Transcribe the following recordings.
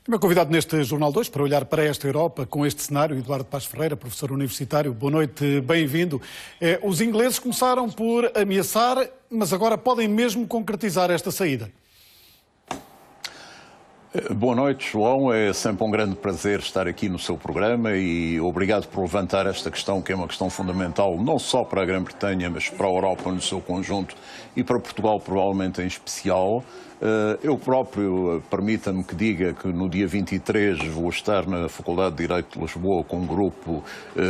O meu convidado neste Jornal 2 para olhar para esta Europa com este cenário, Eduardo Paz Ferreira, professor universitário. Boa noite, bem-vindo. Os ingleses começaram por ameaçar, mas agora podem mesmo concretizar esta saída. Boa noite, João. É sempre um grande prazer estar aqui no seu programa e obrigado por levantar esta questão, que é uma questão fundamental, não só para a Grã-Bretanha, mas para a Europa no seu conjunto e para Portugal provavelmente em especial. Eu próprio, permita-me que diga que no dia 23 vou estar na Faculdade de Direito de Lisboa com um grupo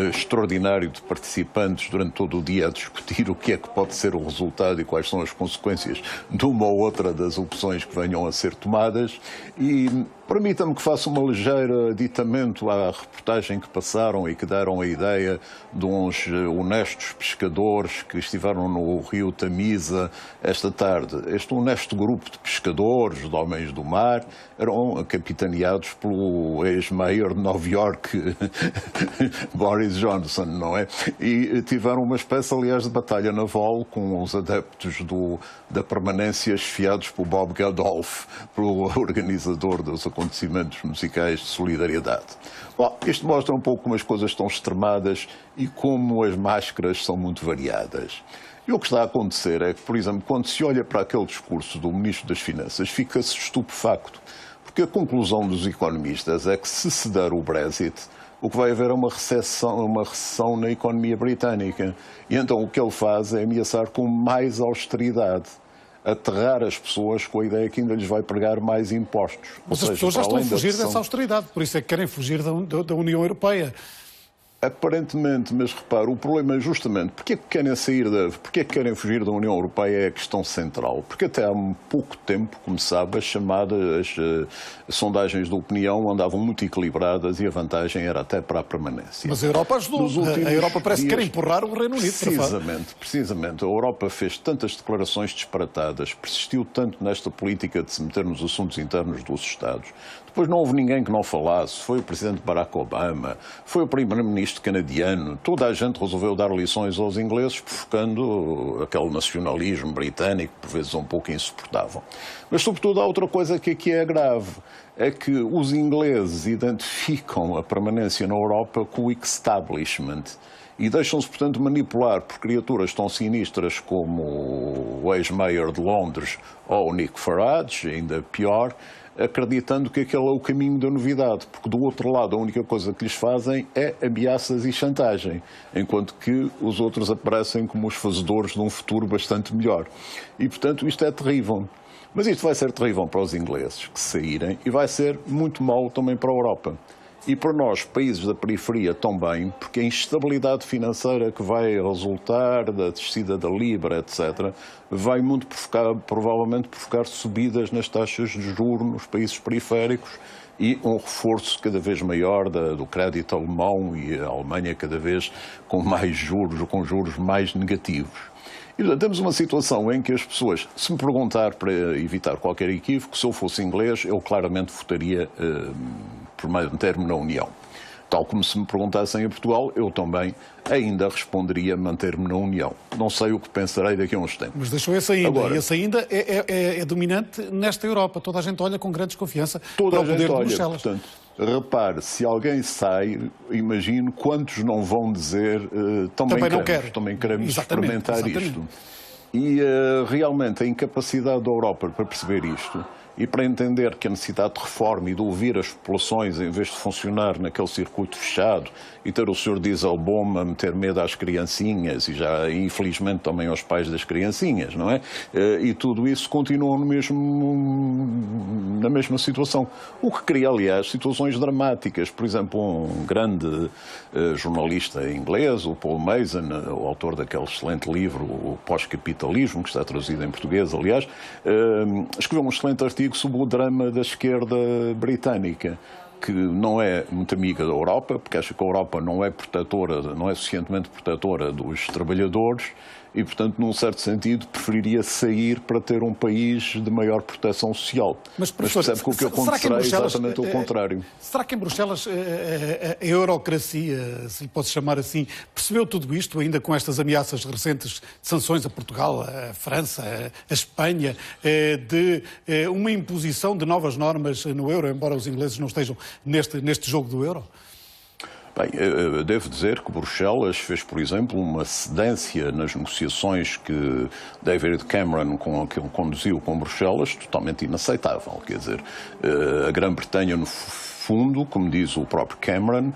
extraordinário de participantes durante todo o dia a discutir o que é que pode ser o resultado e quais são as consequências de uma ou outra das opções que venham a ser tomadas. E permita-me que faça uma ligeira aditamento à reportagem que passaram e que deram a ideia de uns honestos pescadores que estiveram no rio Tamisa esta tarde. Este honesto grupo de pescadores, de homens do mar, eram capitaneados pelo ex-mayor de Nova Iorque, Boris Johnson, não é? E tiveram uma espécie, aliás, de batalha naval com os adeptos da permanência esfiados por Bob Geldof, pelo organizador dos acontecimentos musicais de solidariedade. Bom, isto mostra um pouco como as coisas estão extremadas e como as máscaras são muito variadas. E o que está a acontecer é que, por exemplo, quando se olha para aquele discurso do Ministro das Finanças, fica-se estupefacto, porque a conclusão dos economistas é que se der o Brexit, o que vai haver é uma recessão na economia britânica. E então o que ele faz é ameaçar com mais austeridade, aterrar as pessoas com a ideia que ainda lhes vai pregar mais impostos. Mas as pessoas já estão a fugir dessa austeridade, por isso é que querem fugir da União Europeia. Aparentemente, mas repara, o problema é justamente porque é que querem porque é que querem fugir da União Europeia é a questão central. Porque até há pouco tempo, como sabe, as sondagens de opinião andavam muito equilibradas e a vantagem era até para a permanência. Mas a Europa ajudou. A Europa parece que quer empurrar o Reino Unido. Precisamente. A Europa fez tantas declarações disparatadas, persistiu tanto nesta política de se meter nos assuntos internos dos Estados. Depois não houve ninguém que não falasse. Foi o presidente Barack Obama, foi o primeiro-ministro canadiano. Toda a gente resolveu dar lições aos ingleses, provocando aquele nacionalismo britânico, por vezes um pouco insuportável. Mas, sobretudo, há outra coisa que aqui é grave. É que os ingleses identificam a permanência na Europa com o establishment e deixam-se, portanto, manipular por criaturas tão sinistras como o ex-mayor de Londres ou o Nick Farage, ainda pior, acreditando que aquele é o caminho da novidade, porque do outro lado a única coisa que lhes fazem é ameaças e chantagem, enquanto que os outros aparecem como os fazedores de um futuro bastante melhor. E, portanto, isto é terrível. Mas isto vai ser terrível para os ingleses que saírem e vai ser muito mau também para a Europa. E para nós, países da periferia, também, porque a instabilidade financeira que vai resultar da descida da Libra, etc., vai muito provavelmente provocar subidas nas taxas de juros nos países periféricos e um reforço cada vez maior do crédito alemão e a Alemanha cada vez com mais juros, com juros mais negativos. E, portanto, temos uma situação em que as pessoas, se me perguntar para evitar qualquer equívoco, se eu fosse inglês, eu claramente votaria por meio termo na União. Tal como se me perguntassem em Portugal, eu também ainda responderia manter-me na União. Não sei o que pensarei daqui a uns tempos. Mas deixou esse ainda. Agora, e esse ainda é dominante nesta Europa. Toda a gente olha com grande desconfiança para o poder de Bruxelas. Portanto, repare, se alguém sai, imagino quantos não vão dizer também queremos experimentar isto. E realmente a incapacidade da Europa para perceber isto e para entender que a necessidade de reforma e de ouvir as populações em vez de funcionar naquele circuito fechado e ter o Sr. Dieselboom a meter medo às criancinhas e já infelizmente também aos pais das criancinhas, não é? E tudo isso continua na mesma situação. O que cria, aliás, situações dramáticas. Por exemplo, um grande jornalista inglês, o Paul Mason, o autor daquele excelente livro, o Pós-Capitalismo, que está traduzido em português, aliás, escreveu um excelente artigo sobre o drama da esquerda britânica, que não é muito amiga da Europa, porque acha que a Europa não é suficientemente protetora dos trabalhadores e, portanto, num certo sentido, preferiria sair para ter um país de maior proteção social. Mas percebe que o que acontecerá é exatamente o contrário. Será que em Bruxelas a eurocracia, se lhe posso chamar assim, percebeu tudo isto, ainda com estas ameaças recentes de sanções a Portugal, a França, a Espanha, de uma imposição de novas normas no euro, embora os ingleses não estejam neste jogo do euro? Bem, eu devo dizer que Bruxelas fez, por exemplo, uma cedência nas negociações que David Cameron conduziu com Bruxelas totalmente inaceitável. Quer dizer, a Grã-Bretanha, no fundo, como diz o próprio Cameron,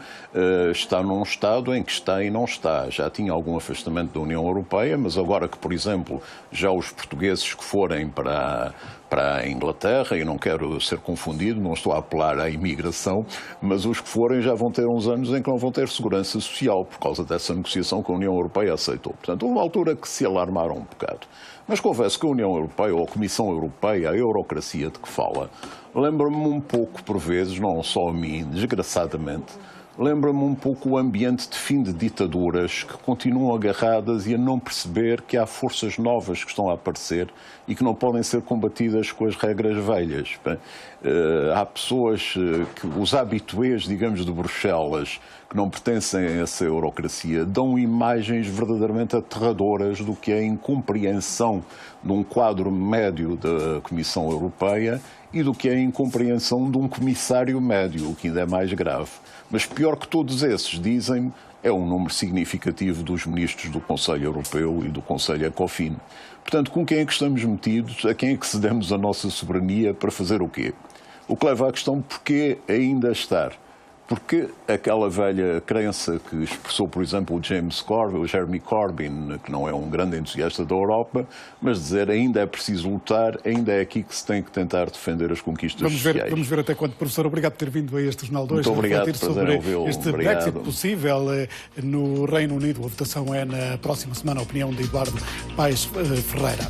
está num estado em que está e não está. Já tinha algum afastamento da União Europeia, mas agora que, por exemplo, já os portugueses que forem para a Inglaterra, e não quero ser confundido, não estou a apelar à imigração, mas os que forem já vão ter uns anos em que não vão ter segurança social por causa dessa negociação que a União Europeia aceitou. Portanto, houve uma altura que se alarmaram um bocado. Mas confesso que a União Europeia, ou a Comissão Europeia, a eurocracia de que fala, lembra-me um pouco, por vezes, não só a mim, desgraçadamente, lembra-me um pouco o ambiente de fim de ditaduras que continuam agarradas e a não perceber que há forças novas que estão a aparecer e que não podem ser combatidas com as regras velhas. Há pessoas, os habitués, digamos, de Bruxelas, que não pertencem a essa eurocracia, dão imagens verdadeiramente aterradoras do que é a incompreensão de um quadro médio da Comissão Europeia e do que é a incompreensão de um comissário médio, o que ainda é mais grave. Mas pior que todos esses, dizem-me, é um número significativo dos ministros do Conselho Europeu e do Conselho Ecofin. Portanto, com quem é que estamos metidos? A quem é que cedemos a nossa soberania para fazer o quê? O que leva à questão porquê ainda estar. Porque aquela velha crença que expressou, por exemplo, o Jeremy Corbyn, que não é um grande entusiasta da Europa, mas dizer ainda é preciso lutar, ainda é aqui que se tem que tentar defender as conquistas sociais. Vamos ver até quando, professor. Obrigado por ter vindo a este Jornal 2. Muito obrigado, refletir sobre este obrigado. Brexit possível no Reino Unido. A votação é na próxima semana. A opinião de Eduardo Paes Ferreira.